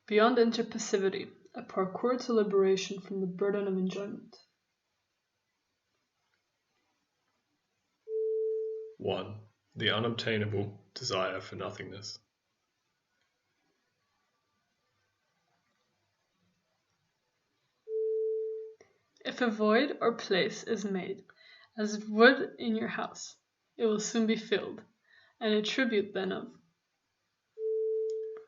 Beyond Interpassivity, a parkour to liberation from the burden of enjoyment. 1. The unobtainable desire for nothingness. If a void or place is made, as wood in your house, it will soon be filled, an attribute then of.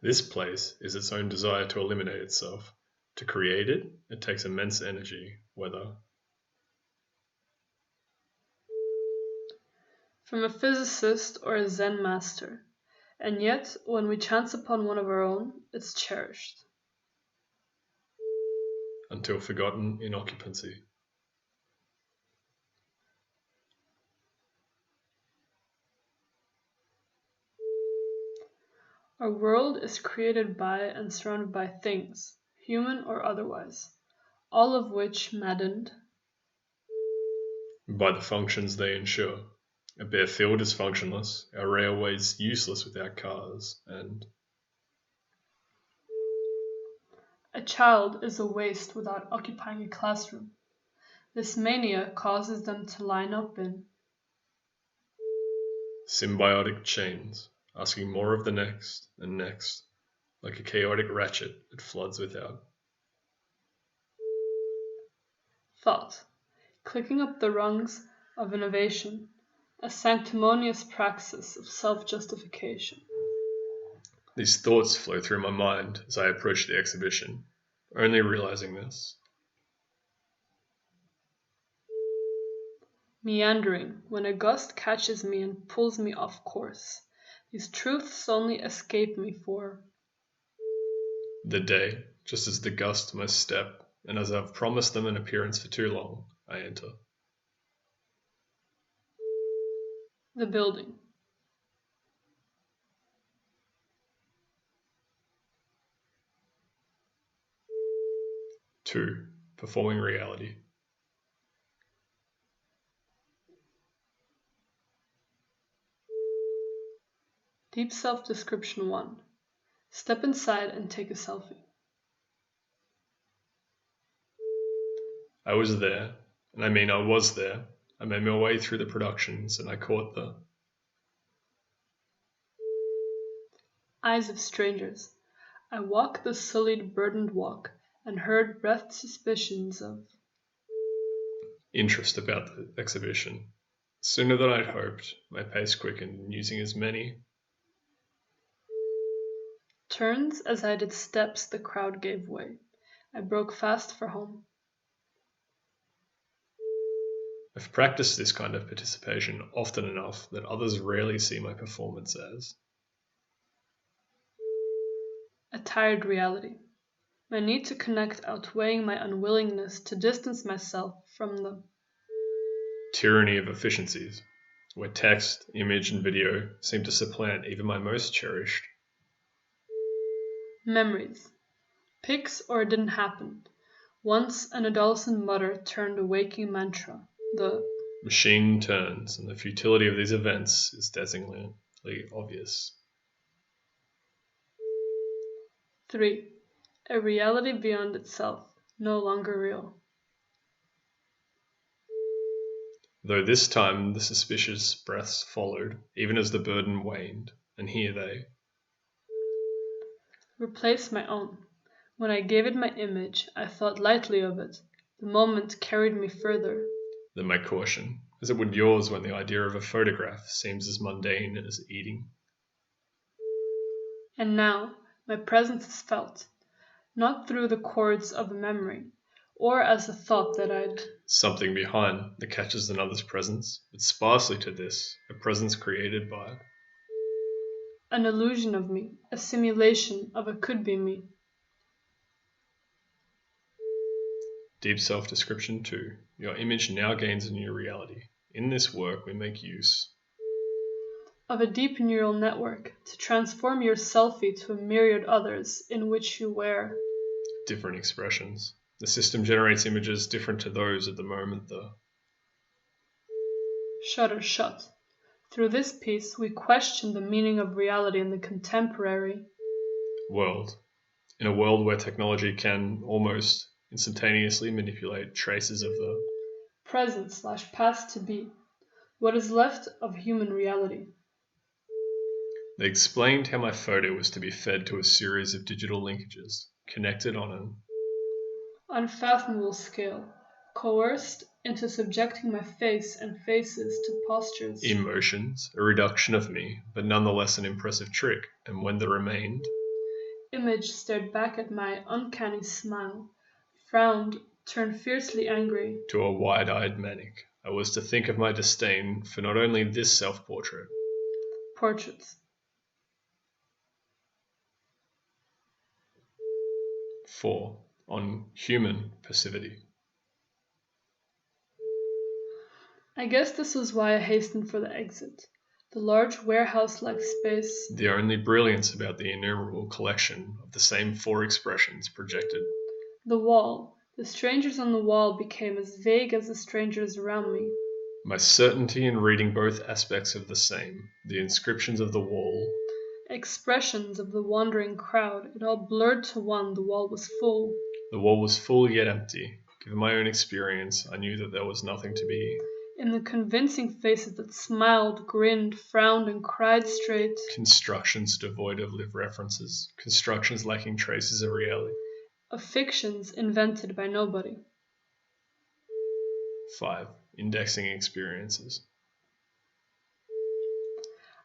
This place is its own desire to eliminate itself. To create it, it takes immense energy, whether From a physicist or a Zen master, and yet when we chance upon one of our own, it's cherished. until forgotten in occupancy. Our world is created by and surrounded by things, human or otherwise, all of which maddened. By the functions they ensure. A bare field is functionless, our railways useless without cars, and A child is a waste without occupying a classroom. This mania causes them to line up in symbiotic chains, asking more of the next and next. Like a chaotic ratchet, it floods without. thought, clicking up the rungs of innovation, a sanctimonious praxis of self-justification. These thoughts flow through my mind as I approach the exhibition, only realizing this. Meandering when a gust catches me and pulls me off course. These truths only escape me for The day, just as the gust must step, and as I've promised them an appearance for too long, I enter. the building. Two, performing reality. Deep self-description 1. Step inside and take a selfie. I was there, and I mean I was there. I made my way through the productions and I caught the Eyes of strangers. I walk the sullied, burdened walk and heard breathed suspicions of interest about the exhibition. Sooner than I'd hoped, my pace quickened, and using as many turns as I did steps the crowd gave way. I broke fast for home. I've practiced this kind of participation often enough that others rarely see my performance as A tired reality. My need to connect outweighing my unwillingness to distance myself from the tyranny of efficiencies, where text, image, and video seem to supplant even my most cherished memories. Pics or it didn't happen. Once an adolescent mutter turned a waking mantra. The machine turns, and the futility of these events is dazzlingly obvious. 3. A reality beyond itself, no longer real. Though this time the suspicious breaths followed, even as the burden waned, and here they Replace my own. When I gave it my image, I thought lightly of it. The moment carried me further. than my caution, as it would yours when the idea of a photograph seems as mundane as eating. And now my presence is felt, not through the chords of a memory, or as a thought that I'd Something behind that catches another's presence, but sparsely to this, a presence created by an illusion of me, a simulation of a could-be me. Deep Self-Description 2. Your image now gains a new reality. In this work we make use Of a deep neural network to transform your selfie to a myriad others in which you wear different expressions. The system generates images different to those at the moment the shutter shut. Through this piece, we question the meaning of reality in the contemporary world. In a world where technology can almost instantaneously manipulate traces of the present/past to be, what is left of human reality. They explained how my photo was to be fed to a series of digital linkages, connected on an unfathomable scale, coerced into subjecting my face and faces to postures, emotions, a reduction of me, but nonetheless an impressive trick, and when there remained, image stared back at my uncanny smile, frowned, turned fiercely angry, to a wide-eyed manic, I was to think of my disdain for not only this self-portrait. portraits. 4. On human passivity. I guess this was why I hastened for the exit. The large warehouse-like space, The only brilliance about the innumerable collection of the same 4 expressions projected. the wall. The strangers on the wall became as vague as the strangers around me. My certainty in reading both aspects of the same, the inscriptions of the wall, Expressions of the wandering crowd, it all blurred to one. The wall was full. The wall was full yet empty. Given my own experience, I knew that there was nothing to be. In the convincing faces that smiled, grinned, frowned, and cried straight. Constructions devoid of live references. Constructions lacking traces of reality. Of fictions invented by nobody. 5. Indexing experiences.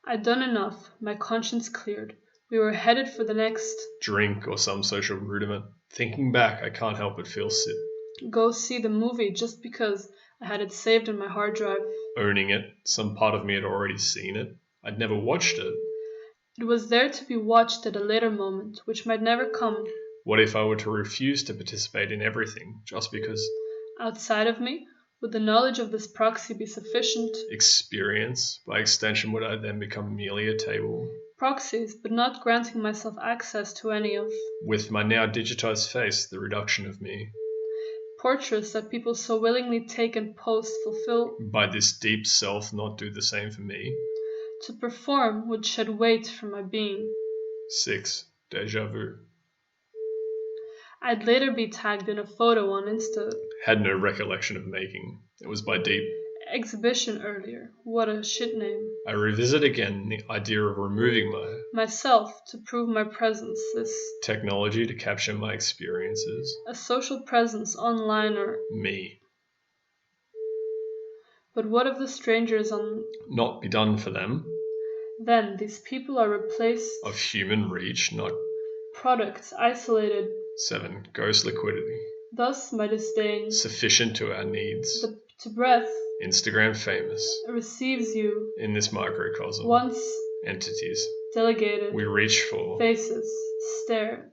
I'd done enough. My conscience cleared. We were headed for the next Drink or some social rudiment. Thinking back, I can't help but feel sick. go see the movie just because I had it saved on my hard drive. Owning it, some part of me had already seen it. I'd never watched it. It was there to be watched at a later moment, which might never come. What if I were to refuse to participate in everything, just because Outside of me, would the knowledge of this proxy be sufficient? experience, by extension, would I then become merely a table? Proxies, but not granting myself access to any of. With my now digitized face, the reduction of me. Portraits that people so willingly take and post fulfill. By this deep self not do the same for me. To perform would shed weight from my being. 6. Deja vu. I'd later be tagged in a photo on Insta. Had no recollection of making. It was by deep. Exhibition earlier. What a shit name. I revisit again the idea of removing Myself to prove my presence. This technology to capture my experiences. a social presence online or. Me. But what of the strangers on. Not be done for them. Then these people are replaced. Of human reach, not. Products isolated. 7. Ghost liquidity. Thus my disdain. Sufficient to our needs. To breath. Instagram famous. Receives you. In this microcosm. Once. Entities. Delegated. We reach for. Faces. Stare.